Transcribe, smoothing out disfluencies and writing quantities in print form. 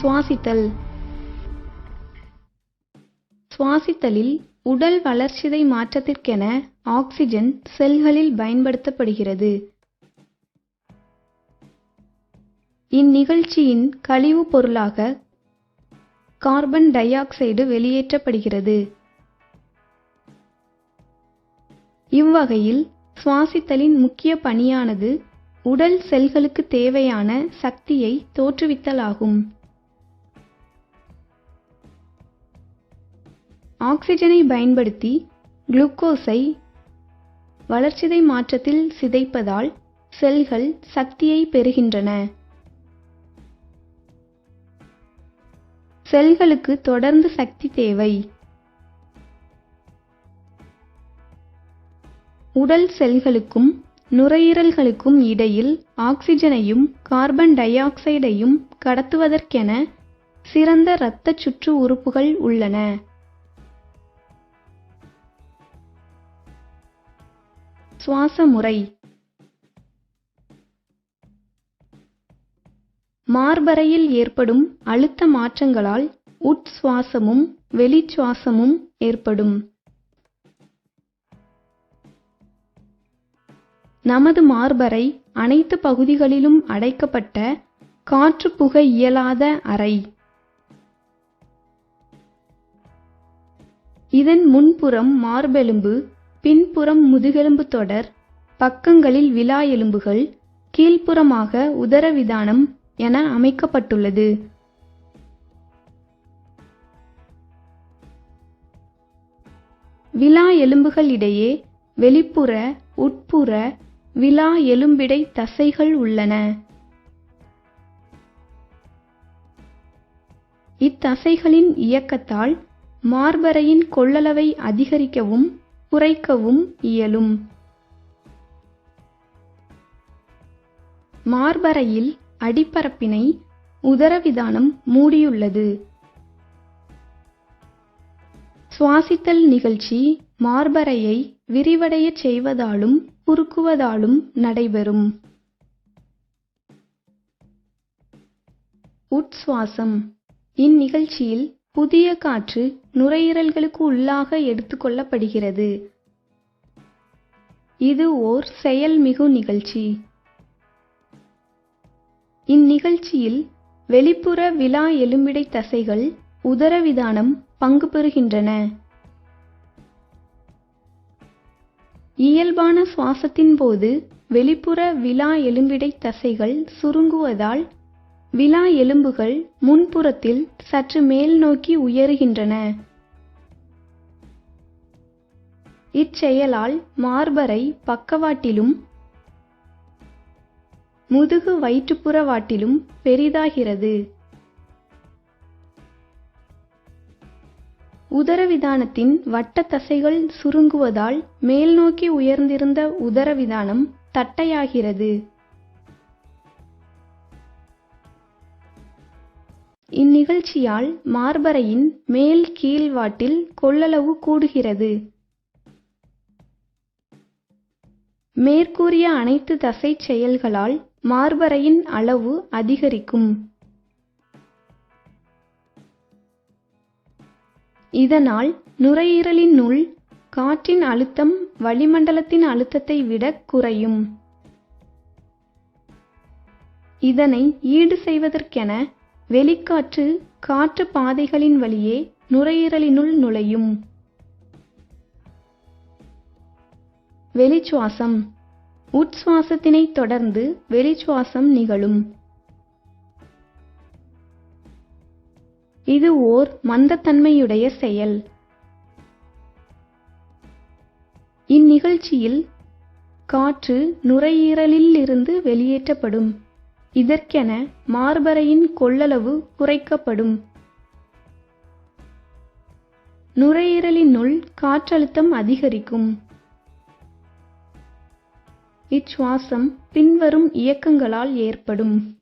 சுவாசித்தல். சுவாசித்தலில் உடல் வளர்சிதை மாற்றத்திற்கென ஆக்சிஜன் செல்களில் பயன்படுத்தப்படுகிறது. இந்நிகழ்ச்சியின் கழிவுப் பொருளாக கார்பன் டை ஆக்சைடு வெளியேற்றப்படுகிறது. இவ்வகையில் சுவாசித்தலின் முக்கிய பணியானது உடல் செல்களுக்கு தேவையான சக்தியை தோற்றுவித்தலாகும். ஆக்சிஜனை பயன்படுத்தி குளுக்கோஸை வளர்சிதை மாற்றத்தில் சிதைப்பதால் செல்கள் சக்தியை பெறுகின்றன. செல்களுக்கு தொடர்ந்து சக்தி தேவை. உடல் செல்களுக்கும் நுரையீரல்களுக்கும் இடையில் ஆக்சிஜனையும் கார்பன் டை ஆக்சைடையும் கடத்துவதற்கென சிறந்த இரத்த சுற்று உறுப்புகள் உள்ளன. சுவாச முறை. மார்பறையில் ஏற்படும் அழுத்த மாற்றங்களால் உட்சுவாசமும் வெளிச்சுவாசமும் ஏற்படும். நமது மார்பறை அனைத்து பகுதிகளிலும் அடைக்கப்பட்ட காற்று புக இயலாத அறை. இதன் முன்புறம் மார்பெலும்பு, பின்புறம் முதுகெலும்பு தொடர், பக்கங்களில் விலா எலும்புகள், கீழ்ப்புறமாக உதரவிதானம் என அமைக்கப்பட்டுள்ளது. விலா எலும்புகளிடையே வெளிப்புற, உட்புற விலா எலும்பிடை தசைகள் உள்ளன. இத்தசைகளின் இயக்கத்தால் மார்பறையின் கொள்ளளவை அதிகரிக்கவும் குறைக்கவும் இயலும். மார்பறையில் அடிப்பரப்பினை உதரவிதானம் மூடியுள்ளது. சுவாசித்தல் நிகழ்ச்சி மார்பறையை விரிவடையச் செய்வதாலும் குறுக்குவதாலும் நடைபெறும். உட்சுவாசம். இந்நிகழ்ச்சியில் புதிய காற்று நுரையீரல்களுக்கு உள்ளாக எடுத்துக்கொள்ளப்படுகிறது. இது ஓர் செயல்மிகு நிகழ்ச்சி. இந்நிகழ்ச்சியில் வெளிப்புற விலா எலும்பிடை தசைகள் உதரவிதானம் பங்கு பெறுகின்றன. இயல்பான சுவாசத்தின் போது வெளிப்புற விலா எலும்பிடை தசைகள் சுருங்குவதால் விலா எலும்புகள் முன்புறத்தில் சற்று மேல் நோக்கி உயருகின்றன. இச்செயலால் மார்பறை பக்கவாட்டிலும் முதுகு வயிற்றுப்புற வாட்டிலும் பெரிதாகிறது. உதரவிதானத்தின் வட்ட தசைகள் சுருங்குவதால் மேல் நோக்கி உயர்ந்திருந்த உதரவிதானம் தட்டையாகிறது. இந்நிகழ்ச்சியால் மார்பறையின் மேல் கீழ் வாட்டில் கொள்ளளவு கூடுகிறது. மேற்கூறிய அனைத்து தசை செயல்களால் மார்பறையின் அளவு அதிகரிக்கும். இதனால் நுரையீரலினுள் காற்றின் அழுத்தம் வளிமண்டலத்தின் அழுத்தத்தை விட குறையும். இதனை ஈடு செய்வதற்கென வெளிக்காற்று காற்று பாதைகளின் வழியே நுரையீரலினுள் நுழையும். வெளிச்சுவாசம். உட்சுவாசத்தினை தொடர்ந்து வெளிச்சுவாசம் நிகழும். இது ஓர் மந்தத்தன்மையுடைய செயல். இந்நிகழ்ச்சியில் காற்று நுரையீரலில் இருந்து வெளியேற்றப்படும். இதற்கென மார்பறையின் கொள்ளளவு குறைக்கப்படும். நுரையீரலினுள் காற்றழுத்தம் அதிகரிக்கும். இச்சுவாசம் பின்வரும் இயக்கங்களால் ஏற்படும்.